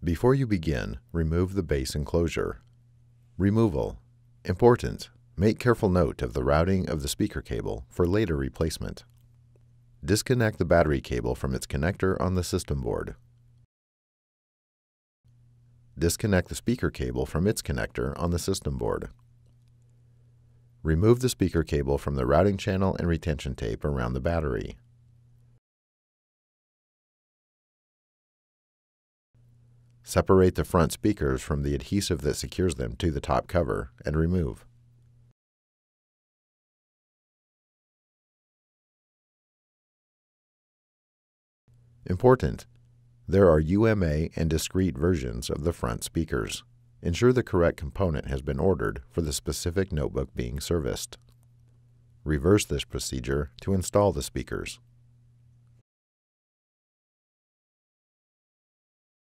Before you begin, remove the base enclosure. Removal. Important. Make careful note of the routing of the speaker cable for later replacement. Disconnect the battery cable from its connector on the system board. Disconnect the speaker cable from its connector on the system board. Remove the speaker cable from the routing channel and retention tape around the battery. Separate the front speakers from the adhesive that secures them to the top cover and remove. Important. There are UMA and discrete versions of the front speakers. Ensure the correct component has been ordered for the specific notebook being serviced. Reverse this procedure to install the speakers.